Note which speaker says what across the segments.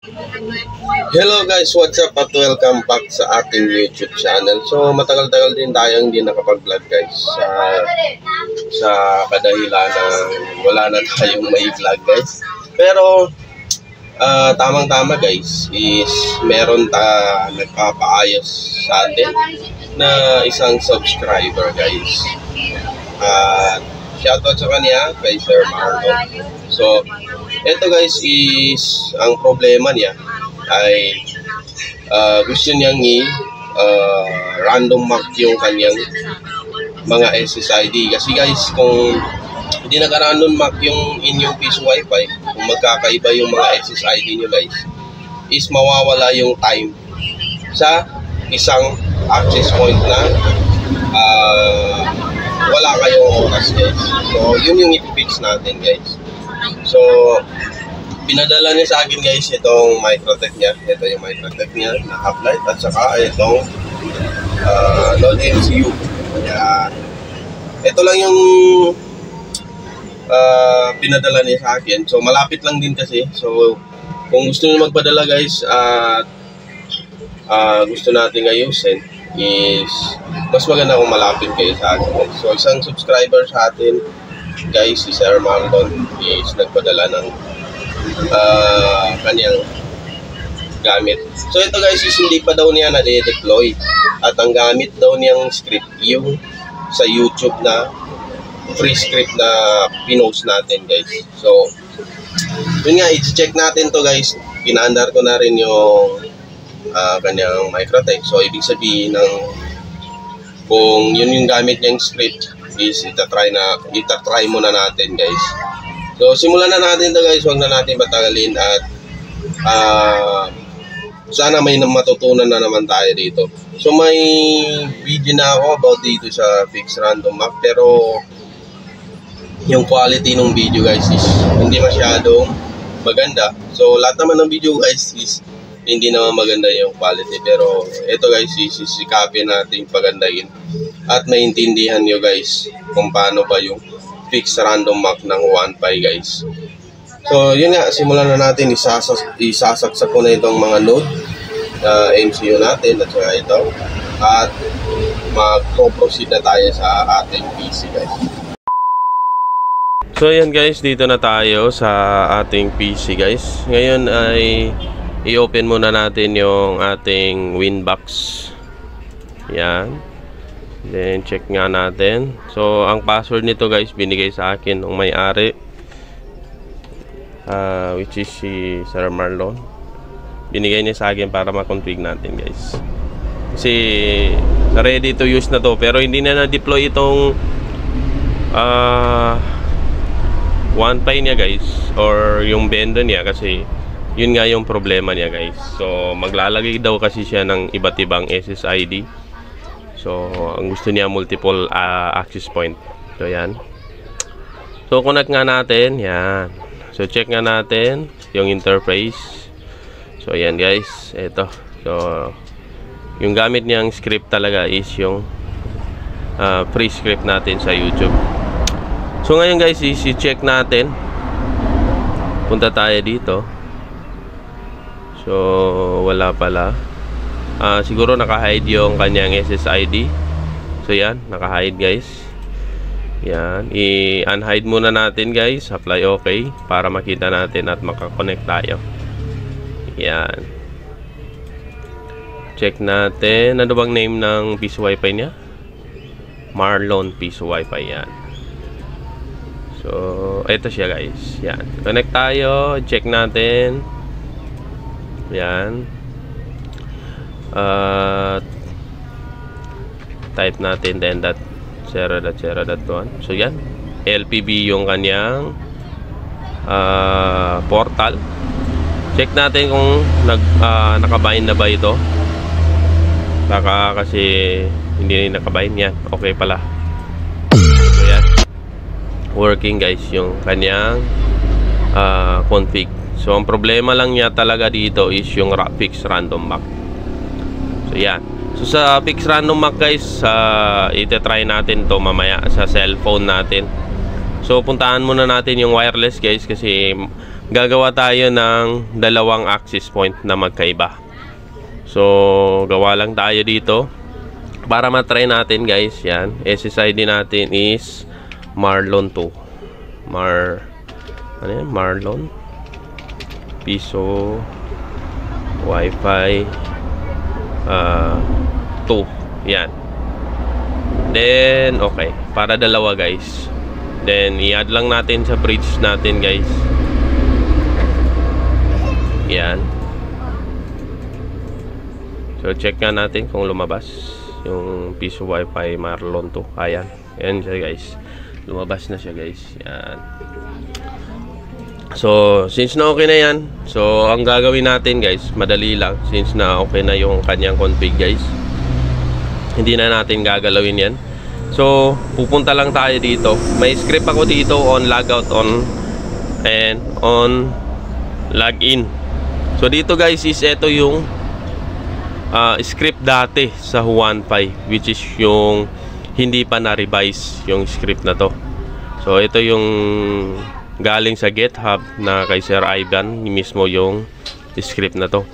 Speaker 1: Hello guys, what's up at welcome back sa ating YouTube channel. So matagal-tagal din tayong hindi nakapag-vlog guys sa kadahilan na wala na tayong may vlog guys. Pero tamang-tama guys is meron nagpapaayos sa atin na isang subscriber guys. Shoutout sa kanya kay Sir Marlon. So ito guys is ang problema niya ay gusto niyang random mark yung kanyang mga SSID. Kasi guys, kung hindi naka-random mark yung inyong piece wifi, kung magkakaiba yung mga SSID nyo guys, is mawawala yung time sa isang access point na wala kayong oras guys. So yun yung ipipix natin guys. So pinadala niya sa akin guys itong Microtech niya. Ito yung Microtech niya na half-light at saka itong Node MCU. Kaya ito lang yung pinadala niya sa akin. So malapit lang din kasi. So kung gusto niyo magpadala guys at gusto natin ayusin is mas maganda kung malapit kayo sa akin guys. So isang subscriber sa atin guys, si Sir Marlon is nagpadala ng kanyang gamit. So ito guys is hindi pa daw niya na-deploy at ang gamit daw niyang script yung sa YouTube na free script na pinost natin guys. So yun nga, i-check natin to guys. Pinaandar ko na rin yung kanyang Microtech. So ibig sabihin ng kung yun yung gamit niyang script is itatry muna natin guys. So simulan na natin to guys, huwag na natin patagalin at sana may matutunan na naman tayo dito. So may video na ako about dito sa fixed random map, pero yung quality ng video guys is hindi masyadong maganda. So lahat naman ng video guys is hindi naman maganda yung quality, pero ito guys sisikapin natin pagandahin at maintindihan nyo guys kung paano ba yung fixed random mark ng 1.5 guys. So yun nga, simulan na natin. Isasaksak ko na itong mga node MCU natin at saka ito, at mag-proceed na tayo sa ating PC guys. So yan guys, dito na tayo sa ating PC guys. Ngayon ay i-open muna natin yung ating Winbox. Yan. Then check nga natin. So ang password nito guys binigay sa akin ng may-ari, which is si Sir Marlon. Binigay niya sa akin para ma-config natin guys. Kasi ready to use na to, pero hindi na na-deploy itong 1.5 niya guys, or yung bendo niya, kasi yun nga yung problema niya guys. So maglalagay daw kasi siya ng iba't ibang SSID. So ang gusto niya multiple access point. So yan. So connect nga natin. Yan. So check nga natin yung interface. So yan guys, ito. So yung gamit niyang script talaga is yung free script natin sa YouTube. So ngayon guys, i-check natin. Punta tayo dito. So wala pala. Siguro naka-hide yung kanyang SSID. So yan, naka-hide guys. Yan, i-unhide muna natin guys. Apply okay para makita natin at makakonect tayo. Yan. Check natin. Ano bang name ng piece wifi niya? Marlon piece wifi. Yan. So ito siya guys. Yan, connect tayo. Check natin. Yan. Type natin 10.0.0.1. So yan, LPB yung kanyang portal. Check natin kung nakabind na ba ito. Baka kasi hindi nakabind. Yan, okay pala. So yan, working guys yung kanyang config. So ang problema lang niya talaga dito is yung fixed random mark. So yan. So sa fixed random mark guys, ite-try natin to mamaya sa cellphone natin. So puntahan muna natin yung wireless guys, kasi gagawa tayo ng dalawang access point na magkaiba. So, gawa lang tayo dito para matry natin guys. Yan, SSID natin is Marlon 2. Ano yan? Marlon Piso Wi-Fi 2. Yan. Then, okay. Para dalawa guys. Then, i-add lang natin sa bridge natin guys. Yan. So, check nga natin kung lumabas yung Piso Wi-Fi Marlon 2. Ayan. Ayan siya guys. Lumabas na siya guys. Yan. So, since na okay na yan, so, ang gagawin natin guys, madali lang. Since na okay na yung kanyang config guys, hindi na natin gagalawin yan. So, pupunta lang tayo dito. May script ako dito on logout on and on login. So, dito guys is ito yung script dati sa 1.5, which is yung hindi pa na-revise yung script na to. So, ito yung galing sa GitHub na kay Sir Ivan, mismo yung script na to.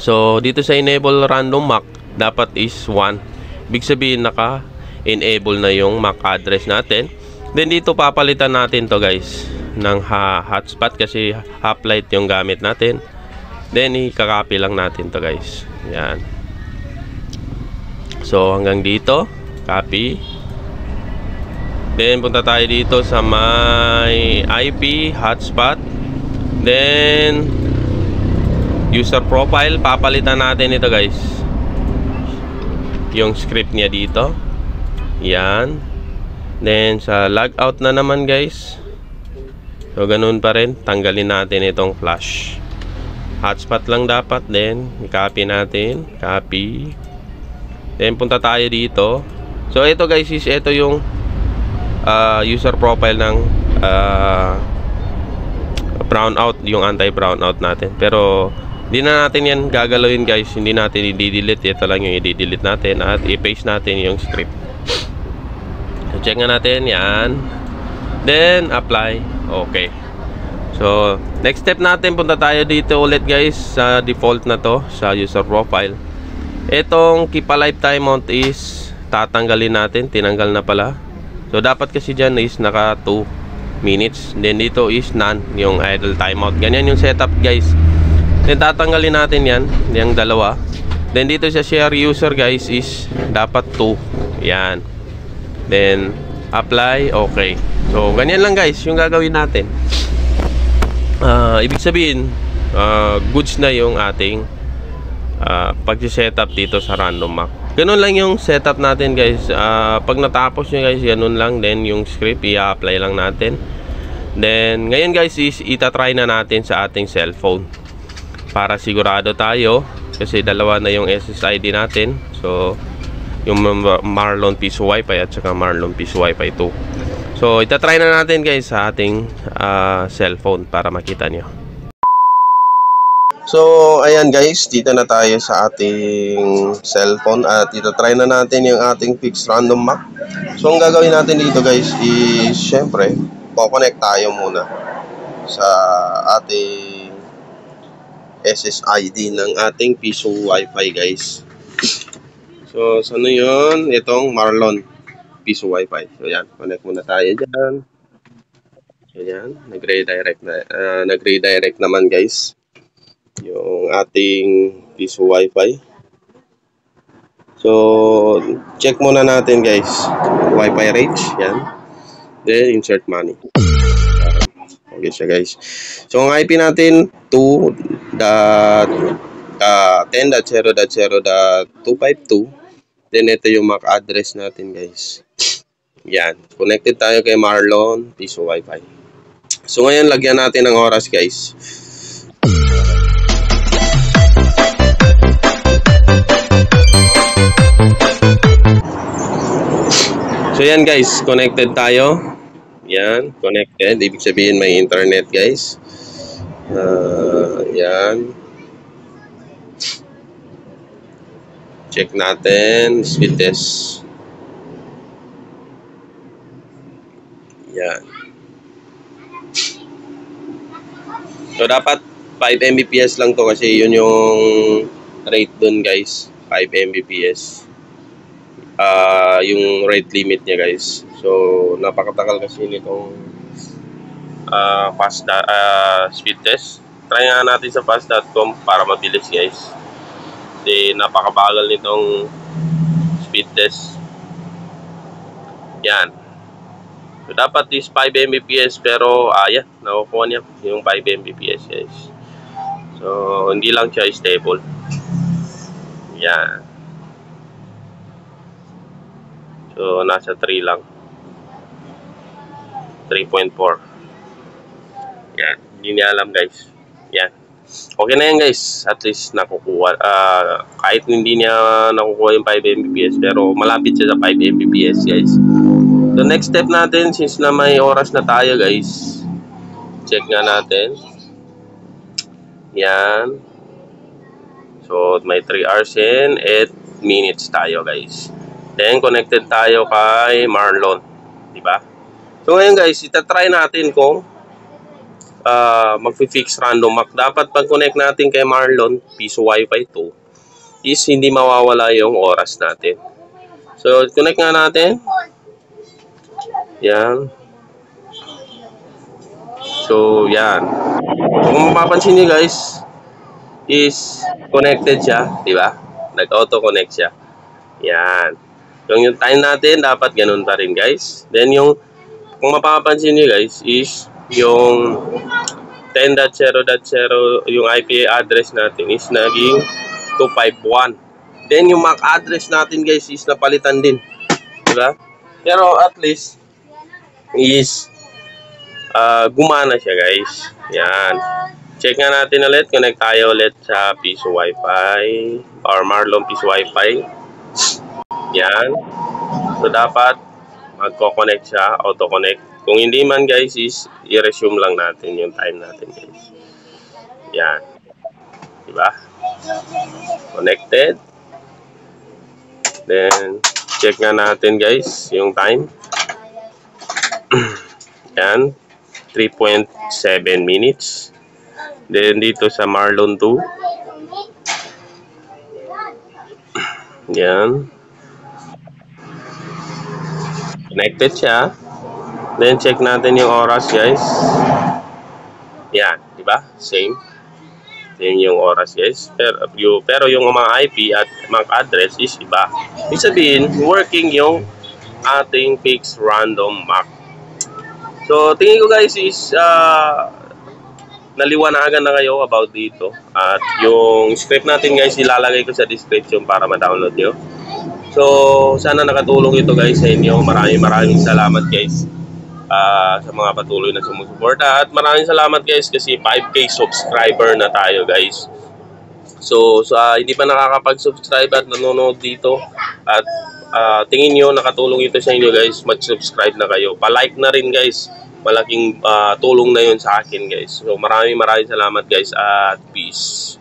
Speaker 1: So, dito sa enable random MAC, dapat is 1. Ibig sabihin, naka-enable na yung MAC address natin. Then, dito papalitan natin to guys ng hotspot kasi Hoplite yung gamit natin. Then, i-copy lang natin to guys. Yan. So, hanggang dito, copy. Then, punta tayo dito sa my IP, hotspot. Then, user profile. Papalitan natin ito guys. Yung script niya dito. Yan. Then, sa logout na naman guys. So, ganun pa rin. Tanggalin natin itong flash. Hotspot lang dapat. Then, i-copy natin. Copy. Then, punta tayo dito. So, ito guys is ito yung user profile ng brownout, yung anti-brownout natin. Pero hindi na natin yan gagalawin guys. Hindi natin i-delete. Ito lang yung i-delete natin at i-paste natin yung script. So check nga natin yan. Then apply. Okay. So next step natin, punta tayo dito ulit guys sa default na to, sa user profile. Itong keep a lifetime mount is tatanggalin natin. Tinanggal na pala. So, dapat kasi dyan is naka 2 minutes. Then, dito is none, yung idle timeout. Ganyan yung setup, guys. Then, tatanggalin natin yan, yung dalawa. Then, dito sa share user, guys, is dapat 2. Yan. Then, apply. Okay. So, ganyan lang, guys, yung gagawin natin. Ibig sabihin, goods na yung ating pag-setup dito sa random MAC. Ganun lang yung setup natin guys. Pag natapos nyo guys, ganun lang. Then yung script, i-apply lang natin. Then ngayon guys is itatry na natin sa ating cellphone para sigurado tayo, kasi dalawa na yung SSID natin. So yung Marlon Piso Wi-Fi at saka Marlon Piso Wi-Fi 2. So itatry na natin guys sa ating cellphone para makita nyo.
Speaker 2: So, ayan guys, dito na tayo sa ating cellphone at itatry na natin yung ating fixed random MAC. So, ang gagawin natin dito guys is, syempre, kukonect tayo muna sa ating SSID ng ating Piso Wi-Fi guys. So, saan yun? Itong Marlon Piso Wi-Fi. So, ayan, connect muna tayo dyan. Ayan, nag-redirect naman guys yung ating Piso Wi-Fi. So, check muna natin guys. Wi-Fi range, yan. Then, insert money. Okay siya guys. So, ang IP natin, 2.10.0.0.252. Then, ito yung MAC address natin guys. Yan. Connected tayo kay Marlon Piso Wi-Fi. So, ngayon, lagyan natin ng oras guys. So yan guys, connected tayo. Yan, connected. Ibig sabihin may internet guys. Yan. Check natin. Speed test. Yan. So, dapat 5 Mbps lang to kasi yun yung rate dun guys. 5 Mbps. Yung rate limit niya guys. So, napakatagal kasi nitong speed test. Try nga natin sa fast.com para mabilis guys. Kasi napakabagal nitong speed test. Yan. So, dapat is 5 Mbps pero yeah, nakukuha niya yung 5 Mbps guys. So, hindi lang siya stable. Yan. So, nasa 3 lang. 3.4. Yan. Hindi niya alam guys. Yan. Okay na yan guys. At least nakukuha. Kahit hindi niya nakukuha yung 5 Mbps pero malapit siya sa 5 Mbps guys. So next step natin, since na may oras na tayo guys, check nga natin. Yan. So may 3 hours and 8 minutes tayo guys. Then connected tayo kay Marlon, di ba? So ngayon guys, itatry natin kung magfi-fix random MAC. Dapat pag connect natin kay Marlon Piso Wi-Fi 2 is hindi mawawala yung oras natin. So connect nga natin. Yan. So, yan. Kung mapapansin niyo guys, is connected siya, di ba? Nag-auto-connect siya. Yan. Yung time natin, dapat ganun pa rin guys. Then, kung mapapansin niyo guys, is yung 10.0.0, yung IP address natin is naging 251. Then, yung MAC address natin guys is napalitan din. Di ba? Pero, at least, is gumana siya guys. Yan. Check nga natin ulit. Connect tayo ulit sa Piso Wi-Fi or Marlon Piso Wi-Fi. Yan. So dapat magko-connect siya, auto-connect. Kung hindi man guys is i-resume lang natin yung time natin guys. Yan. Diba? Connected. Then check nga natin guys yung time. Yan, 3.7 minutes. Then dito sa Marlon 2. Yan. Connected siya. Then check natin yung oras guys. Yan, di ba? Same. Same yung oras guys. Pero yung mga IP at MAC address is iba. Ibig sabihin, working yung ating fixed random MAC. So, tingin ko guys is naliwanagan na kayo about dito. At yung script natin guys, ilalagay ko sa description para ma-download nyo. So, sana nakatulong ito guys sa inyo. Maraming salamat guys sa mga patuloy na sumusuporta. At maraming salamat guys kasi 5K subscriber na tayo guys. So, hindi pa nakakapag-subscribe at nanonood dito at tingin nyo nakatulong ito sa inyo guys, mag-subscribe na kayo. Pa-like na rin guys. Malaking tulong na yun sa akin guys. So maraming salamat guys at peace.